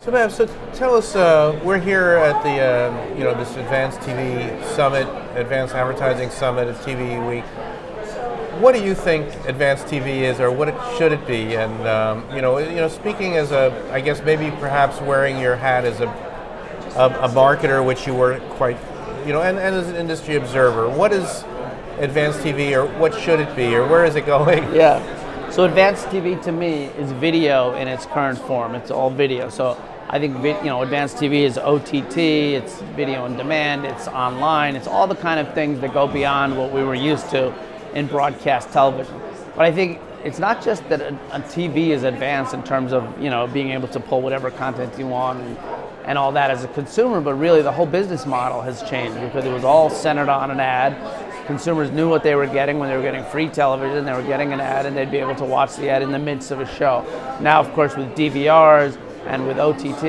So, ma'am, tell us, we're here at the, this Advanced TV Summit, Advanced Advertising Summit at TV Week. What do you think Advanced TV is, or what should it be? And, speaking as I guess maybe perhaps wearing your hat as a marketer, which you were quite, and as an industry observer, what is Advanced TV, or what should it be, or where is it going? Yeah. So advanced TV to me is video in its current form. It's all video. So I think advanced TV is OTT, it's video on demand, it's online, it's all the kind of things that go beyond what we were used to in broadcast television. But I think it's not just that a TV is advanced in terms of being able to pull whatever content you want and all that as a consumer, but really the whole business model has changed because it was all centered on an ad. Consumers knew what they were getting when they were getting free television. They were getting an ad and they'd be able to watch the ad in the midst of a show. Now, of course, with DVRs and with OTT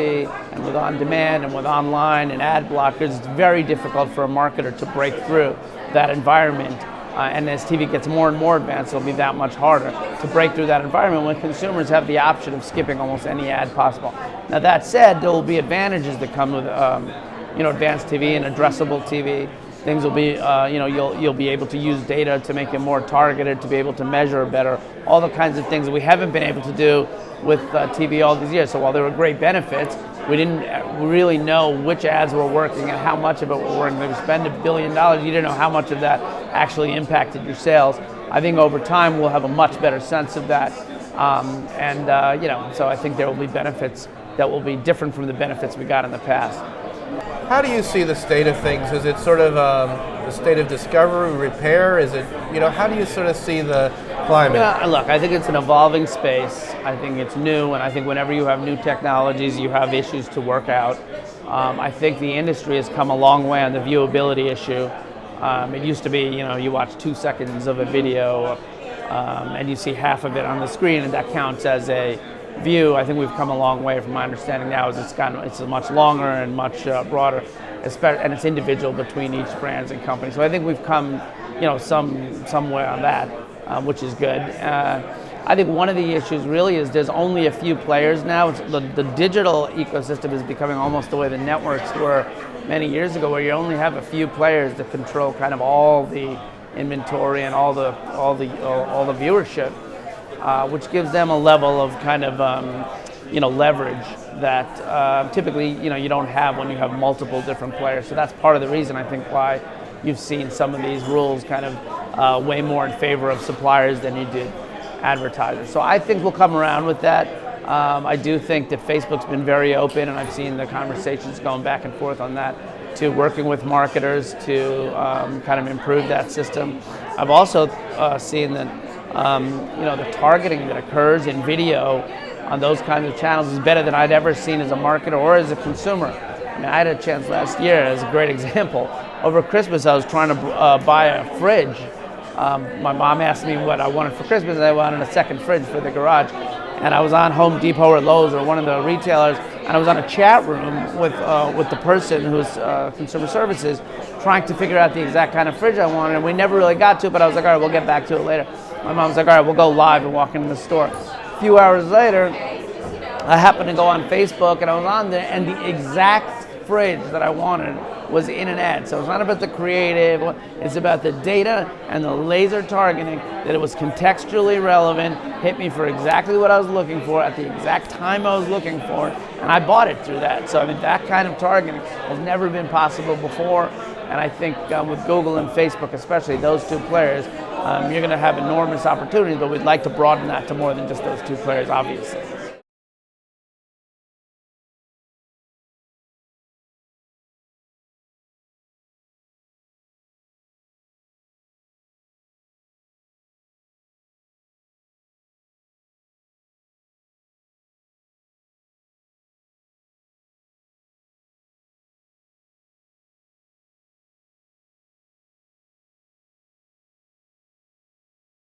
and with on-demand and with online and ad blockers, it's very difficult for a marketer to break through that environment. And as TV gets more and more advanced, it'll be that much harder to break through that environment when consumers have the option of skipping almost any ad possible. Now, that said, there will be advantages that come with advanced TV and addressable TV. Things will be, you'll be able to use data to make it more targeted, to be able to measure better, all the kinds of things that we haven't been able to do with TV all these years. So while there were great benefits, we didn't really know which ads were working and how much of it were working. If you spend $1 billion, you didn't know how much of that actually impacted your sales. I think over time we'll have a much better sense of that. So I think there will be benefits that will be different from the benefits we got in the past. How do you see the state of things? Is it sort of the state of discovery, repair? Is it, how do you sort of see the climate? Yeah, look, I think it's an evolving space. I think it's new, and I think whenever you have new technologies, you have issues to work out. I think the industry has come a long way on the viewability issue. It used to be, you watch 2 seconds of a video and you see half of it on the screen, and that counts as a view. I think we've come a long way from my understanding now. It's much longer and much broader, and it's individual between each brands and companies. So I think we've come, somewhere on that, which is good. I think one of the issues really is there's only a few players now. The digital ecosystem is becoming almost the way the networks were many years ago, where you only have a few players that control kind of all the inventory and all the viewership. Which gives them a level of kind of, leverage that typically, you don't have when you have multiple different players. So that's part of the reason, I think, why you've seen some of these rules kind of way more in favor of suppliers than you did advertisers. So I think we'll come around with that. I do think that Facebook's been very open, and I've seen the conversations going back and forth on that, to working with marketers to kind of improve that system. I've also seen that the targeting that occurs in video on those kinds of channels is better than I'd ever seen as a marketer or as a consumer. I mean, I had a chance last year, as a great example. Over Christmas, I was trying to buy a fridge. My mom asked me what I wanted for Christmas, and I wanted a second fridge for the garage. And I was on Home Depot or Lowe's or one of the retailers, and I was on a chat room with the person who's consumer services, trying to figure out the exact kind of fridge I wanted, and we never really got to it, but I was like, all right, we'll get back to it later. My mom's like, all right, we'll go live and walk into the store. A few hours later, I happened to go on Facebook, and I was on there, and the exact fridge that I wanted was in an ad. So it's not about the creative, it's about the data and the laser targeting, that it was contextually relevant, hit me for exactly what I was looking for at the exact time I was looking for, and I bought it through that. So I mean, that kind of targeting has never been possible before, and I think with Google and Facebook, especially those two players, you're going to have enormous opportunities, but we'd like to broaden that to more than just those two players, obviously.